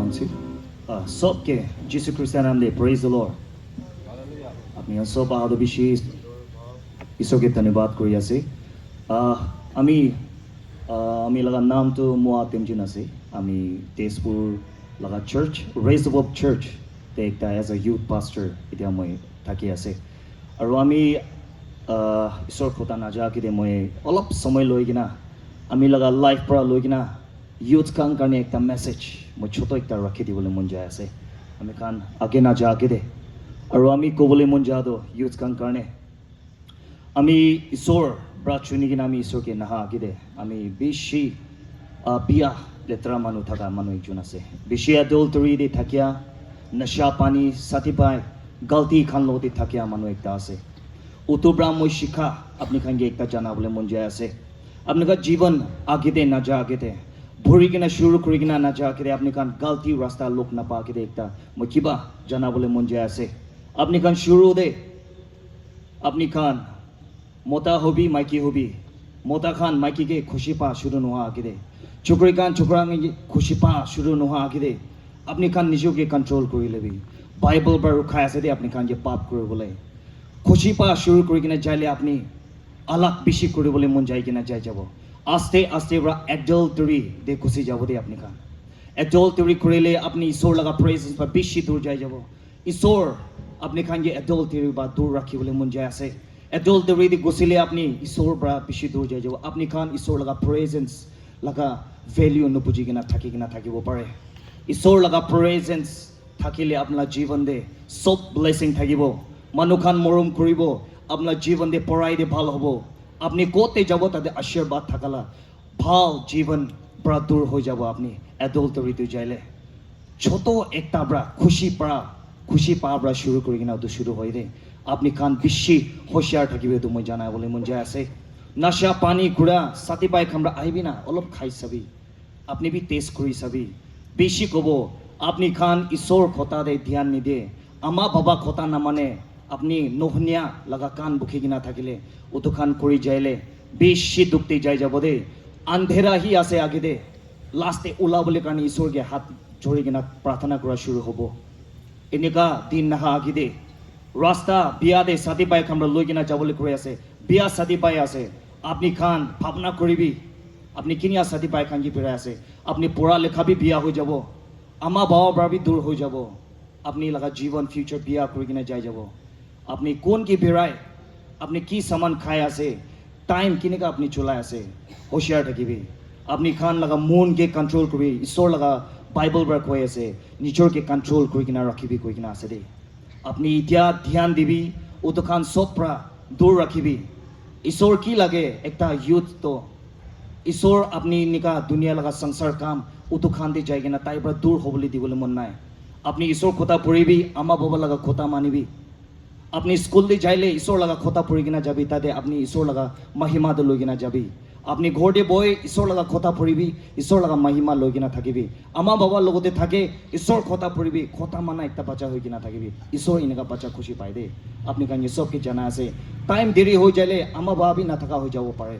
1, 2. Sobke, Jesus Christ naam de, praise the Lord. আপনি সব আদো বিশেষ ঈশ্বরকে ধন্যবাদ করি আছে আমি আমি লাগা নাম তো মোয়া তেমজিন আছে আমি তেজপুর লাগা চার্চ রেজ অফ চার্চ তে একটা এজ আ ইউথ পাস্টার এতিয়া মই থাকি আছে আৰু আমি ঈশ্বৰ কথা নাজাকিতে মই অলপ সময় লৈ কিনা আমি লাগা লাইফ পৰা লৈ কিনা ইউথ কান কাৰণে একটা মেছেজ মই ছোট একটা ৰাখি দিবলৈ মন যায় আছে আমি কান আগে নাজাকিতে আৰু আমি ক'বলৈ মন যাওঁতো ইউথ কান কাৰণে আমি ঈশ্বৰ ব্ৰাত শুনি কিনে আমি ঈশ্বৰকে নাহা আগিদে আমি বেছি বিয়া লেতেৰা মানুহ থকা মানুহ একজন আছে বেছি এডাল্টাৰী দি থাকিয়া নশা পানী চাতি পাই গালতি খান লগতে থাকিয়া মানুহ একটা আছে উত্তৰব্ৰা মই শিক্ষা আপুনি খানকে একটা জানাবলৈ মন যায় আছে আপোনাৰ জীৱন আগিতে নাযা আগিতে ভৰি কিনে শুৰু কৰি কিনে নাযা আগিতে আপুনি খান গালতি ৰাস্তা লোক নাপাকিতে একটা মই কিবা জানাবলৈ মন যায় আছে আপনি খান শুরু দে আপনি খান মোতা হবি মাইকি হবি মোতা খান মাইকি के खुशी पा शुरू नोहा आगे दे चुकरी खान चुकरा खुशी पा शुरू नोहा आगे दे अपनी खान निजो के कंट्रोल करी लेबी बाइबल पर रुखा ऐसे दे अपनी खान के पाप करे बोले खुशी पा शुरू करी किना जाइले अपनी अलग बिशी करे बोले मन जाई किना जाय जाबो आस्ते आस्ते बरा एडल्टरी दे खुशी जाबो दे अपनी खान एडल्टरी करेले अपनी ईश्वर लगा प्रेजेंस पर बिशी दूर जाय जाबो ईश्वर আপনি খান যে এডাল্টারি বা দূর রাখিবলৈ মন যায় আছে এডাল্টারি দি গছিলে আপনি ঈশ্বৰ পৰা বেছি দূৰ যাই যাব আপনি খান ঈশ্বৰ লগা প্ৰেজেন্স লগা ভ্যালু নবুজি কিনা থাকিব পাৰে ঈশ্বৰ লগা প্ৰেজেন্স থাকিলে আপোনাৰ জীৱন দে সব ব্লেসিং থাকিব মানুহ খান মৰম কৰিব আপোনাৰ জীৱন দে পৰাই দে ভাল হ'ব আপনি কোতে যাব তাতে আশীৰ্বাদ থাকালা ভাল জীৱন পৰা দূৰ হৈ যাব আপনি এডাল্টারি তো যাইলে ছোট একটা ব্রা খুশি পাবরা শুরু করে কিনা তো শুরু হয় রে আপনি খান বেশি হুঁশিয়ার থাকিবে তো মই জানা বলে মন যায় আছে নশা পানি ঘোড়া সাথী বাইক আমরা আইবি না অলপ খাই চাবি আপনি বি টেস্ট কৰি চাবি বেশি কব আপনি খান ঈশ্বৰ কথা দে ধ্যান নিদে আমা বাবা কথা না মানে আপনি নহনিয়া লাগা কান বুকি কিনা থাকিলে ওতো খান কৰি যাইলে বেশি দুখতে যাই যাব দে আন্ধেৰা হি আছে আগে দে লাস্টে ওলাবলৈ কাৰণে ঈশ্বৰকে হাত জড়ি কিনা প্ৰাৰ্থনা কৰা শুরু হ'ব এনেকা দিন নাহা আগিদে রাস্তা বিয়া দে সাথী পাই আমরা লৈ কিনা যাবলৈ কৈ আছে বিয়া সাথী পাই আছে আপনি খান ভাবনা কৰিবি আপনি কিনিয়া সাথী পাই খান কি ফেৰাই আছে আপনি পঢ়া লেখা বি বিয়া হৈ যাব আমা বাবা পৰা বি দূৰ হৈ যাব আপনি লাগা জীবন ফিউচাৰ বিয়া কৰি কিনা যাই যাব আপনি কোন কি ফেৰাই আপনি কি সামান খাই আছে টাইম কিনেকা আপনি চলাই আছে হুঁশিয়ার থাকিবি আপনি খান লাগা মন কে কন্ট্রোল কৰিবি ঈশ্বৰ লাগা বাইবল বাৰ কৈ আছে নিজৰ কে কন্ট্ৰোল কৰি কিনা ৰাখিবি কৈ কিনা আছে দে আপনি এতিয়া ধ্যান দিবি ওতো খান সব পৰা দূৰ ৰাখিবি ঈশ্বৰ কি লাগে একটা ইউথ তো ঈশ্বৰ আপনি নিকা দুনিয়া লাগা সংসাৰ কাম ওতো খান দি যায় কিনা তাই পৰা দূৰ হ'বলৈ দিবলৈ মন নাই আপনি ঈশ্বৰ কথা পঢ়িবি আমা বাবা লাগা কথা মানিবি আপনি স্কুল দি যাইলে ঈশ্বৰ লাগা কথা পঢ়ি কিনা যাবি তাতে আপনি ঈশ্বৰ লাগা মহিমা লৈ কিনা যাবি আপনি ঘৰতে বই ঈশ্বৰ লগা কথা পঢ়িবি ঈশ্বৰ লগা মহিমা লৈ কিনা থাকিবি আমা বাবা লগতে থাকে ঈশ্বৰ কথা পঢ়িবি কথা মানা একটা বাচ্চা হৈ কিনা থাকিবি ঈশ্বৰ এনেকা বাচ্চা খুশি পায় দে আপনি কান সবকে জানা আছে টাইম দেৰি হৈ যাইলে আমা বাবা বি নাথাকা হৈ যাব পাৰে